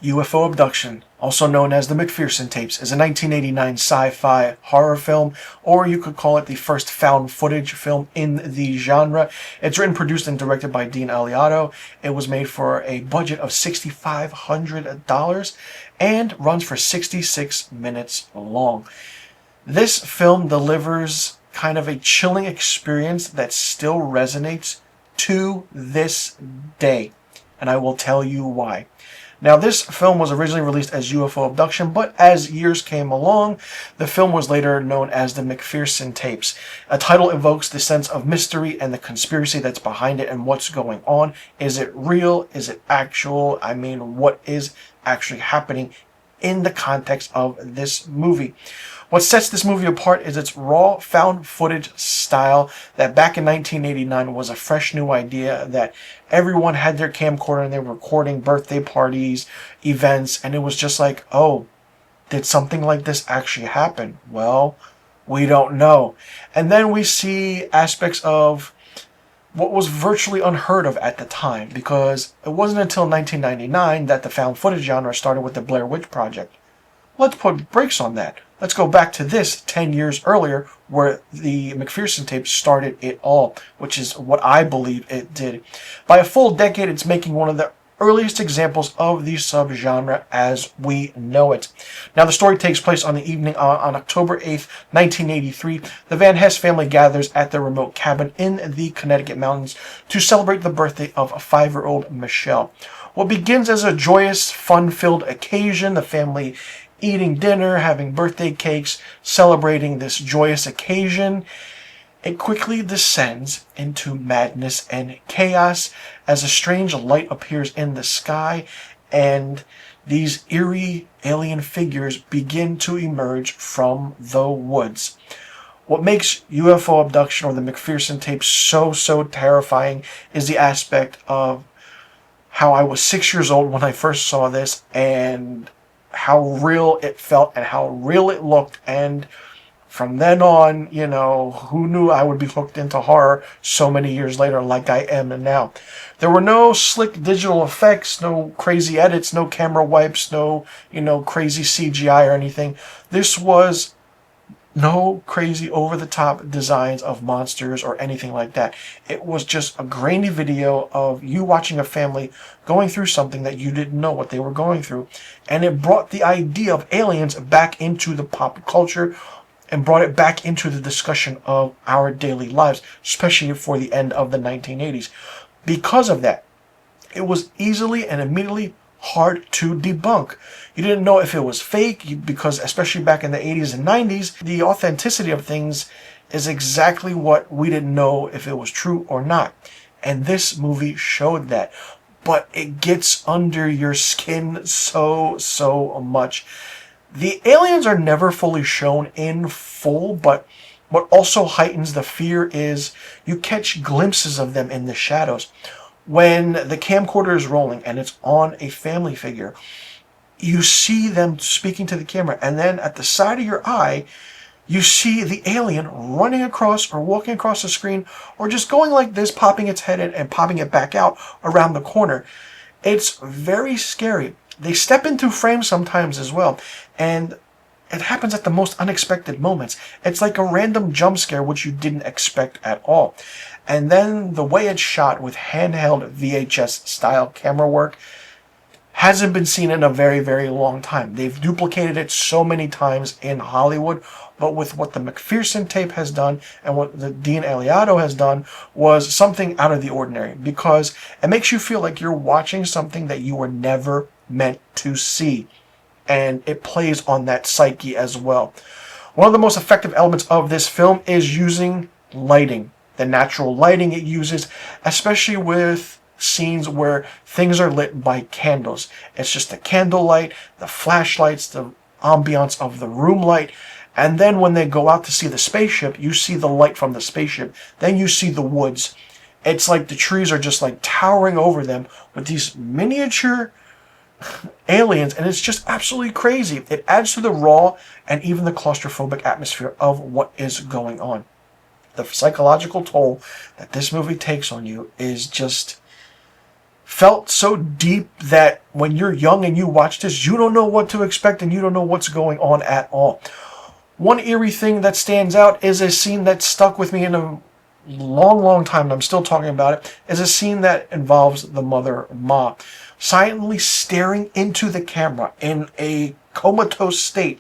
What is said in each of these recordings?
UFO Abduction, also known as the McPherson tapes, is a 1989 sci-fi horror film, or you could call it the first found footage film in the genre. It's written, produced, and directed by Dean Aliato. It was made for a budget of $6,500 and runs for 66 minutes long. This film delivers kind of a chilling experience that still resonates to this day, and I will tell you why. Now, this film was originally released as UFO Abduction, but as years came along, the film was later known as the McPherson tapes. A title evokes the sense of mystery and the conspiracy that's behind it and what's going on. Is it real? Is it actual? I mean, what is actually happening in the context of this movie? What sets this movie apart is its raw, found footage style that back in 1989 was a fresh new idea that everyone had their camcorder and they were recording birthday parties, events, and it was just like, oh, did something like this actually happen? Well, we don't know. And then we see aspects of what was virtually unheard of at the time, because it wasn't until 1999 that the found footage genre started with the Blair Witch Project. Let's put brakes on that. Let's go back to this 10 years earlier, where the McPherson tapes started it all, which is what I believe it did. By a full decade, it's making one of the earliest examples of the subgenre as we know it. Now, the story takes place on the evening on October 8th, 1983. The Van Hess family gathers at their remote cabin in the Connecticut mountains to celebrate the birthday of 5-year-old Michelle. What begins as a joyous, fun-filled occasion, the family eating dinner, having birthday cakes, celebrating this joyous occasion, it quickly descends into madness and chaos as a strange light appears in the sky and these eerie alien figures begin to emerge from the woods. What makes UFO Abduction or the McPherson tapes so terrifying is the aspect of how I was 6 years old when I first saw this, and how real it felt and how real it looked. And from then on, who knew I would be hooked into horror so many years later like I am now. There were no slick digital effects, no crazy edits, no camera wipes, no, crazy CGI or anything. This was no crazy over-the-top designs of monsters or anything like that. It was just a grainy video of you watching a family going through something that you didn't know what they were going through. And it brought the idea of aliens back into the pop culture and brought it back into the discussion of our daily lives, especially for the end of the 1980s. Because of that, it was easily and immediately hard to debunk. You didn't know if it was fake, because especially back in the 80s and 90s, the authenticity of things is exactly what we didn't know if it was true or not. And this movie showed that. But it gets under your skin so much. The aliens are never fully shown in full, but what also heightens the fear is you catch glimpses of them in the shadows. When the camcorder is rolling and it's on a family figure, you see them speaking to the camera, and then at the side of your eye, you see the alien running across or walking across the screen, or just going like this, popping its head in and popping it back out around the corner. It's very scary. They step into frame sometimes as well, and it happens at the most unexpected moments. It's like a random jump scare which you didn't expect at all. And then the way it's shot with handheld VHS style camera work hasn't been seen in a very long time. They've duplicated it so many times in Hollywood, but with what the McPherson tape has done and what the Dean Aliato has done was something out of the ordinary, because it makes you feel like you're watching something that you were never meant to see. And it plays on that psyche as well. One of the most effective elements of this film is using lighting. The natural lighting it uses, especially with scenes where things are lit by candles. It's just the candlelight, the flashlights, the ambiance of the room light, and then when they go out to see the spaceship, you see the light from the spaceship. Then you see the woods. It's like the trees are just like towering over them with these miniature aliens, and it's just absolutely crazy. It adds to the raw and even the claustrophobic atmosphere of what is going on. The psychological toll that this movie takes on you is just felt so deep that when you're young and you watch this, you don't know what to expect and you don't know what's going on at all. One eerie thing that stands out is a scene that stuck with me in a long time, and I'm still talking about it, is a scene that involves the mother, Ma, silently staring into the camera in a comatose state.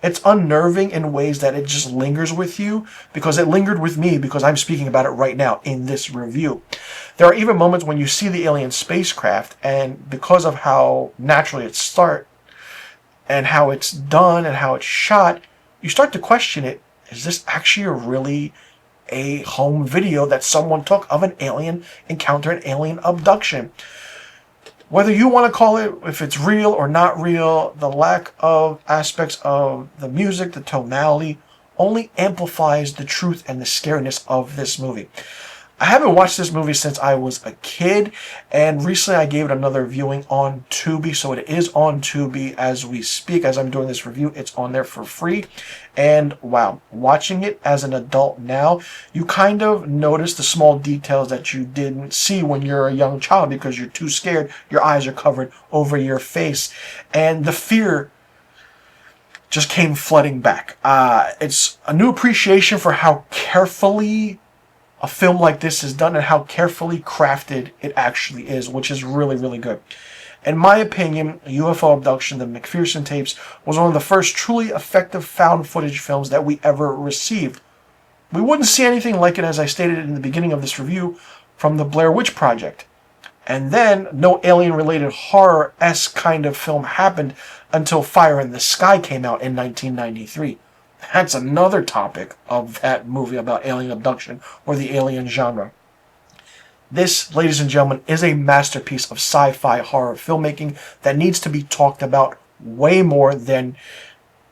It's unnerving in ways that it just lingers with you, because it lingered with me because I'm speaking about it right now in this review. There are even moments when you see the alien spacecraft, and because of how naturally it starts and how it's done and how it's shot, you start to question it. Is this actually really a home video that someone took of an alien encounter, an alien abduction? Whether you want to call it, if it's real or not real, the lack of aspects of the music, the tonality, only amplifies the truth and the scariness of this movie. I haven't watched this movie since I was a kid, and recently I gave it another viewing on Tubi, so it is on Tubi as we speak. As I'm doing this review, it's on there for free. And wow, watching it as an adult now, you kind of notice the small details that you didn't see when you're a young child because you're too scared. Your eyes are covered over your face, and the fear just came flooding back. It's a new appreciation for how carefully a film like this is done and how carefully crafted it actually is, which is really good. In my opinion, UFO Abduction, the McPherson tapes, was one of the first truly effective found footage films that we ever received. We wouldn't see anything like it, as I stated in the beginning of this review, from the Blair Witch Project. And then, no alien-related horror-esque kind of film happened until Fire in the Sky came out in 1993. That's another topic of that movie about alien abduction or the alien genre. This, ladies and gentlemen, is a masterpiece of sci-fi horror filmmaking that needs to be talked about way more than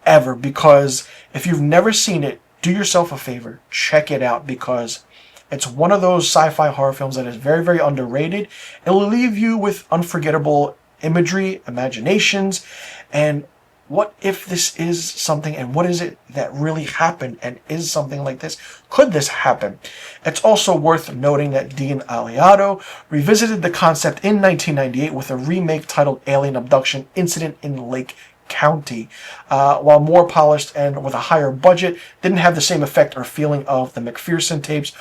ever, because if you've never seen it, do yourself a favor, check it out, because it's one of those sci-fi horror films that is very underrated. It will leave you with unforgettable imagery, imaginations, and what if this is something, and what is it that really happened, and is something like this? Could this happen? It's also worth noting that Dean Aliato revisited the concept in 1998 with a remake titled Alien Abduction Incident in Lake County. While more polished and with a higher budget, didn't have the same effect or feeling of the McPherson tapes,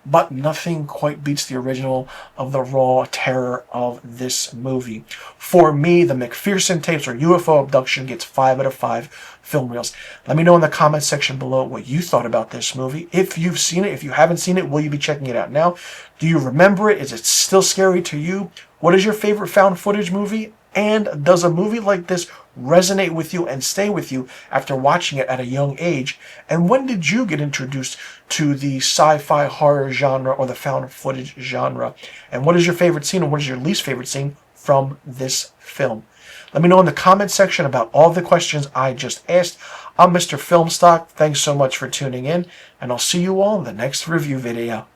but nothing quite beats the original of the raw terror of this movie. For me, the McPherson tapes or UFO Abduction gets 5 out of 5 film reels. Let me know in the comments section below what you thought about this movie. If you've seen it, if you haven't seen it, will you be checking it out now? Do you remember it? Is it still scary to you? What is your favorite found footage movie? And does a movie like this resonate with you and stay with you after watching it at a young age? And when did you get introduced to the sci-fi horror genre or the found footage genre? And what is your favorite scene and what is your least favorite scene from this film? Let me know in the comment section about all the questions I just asked. I'm Mr. Filmstock. Thanks so much for tuning in, and I'll see you all in the next review video.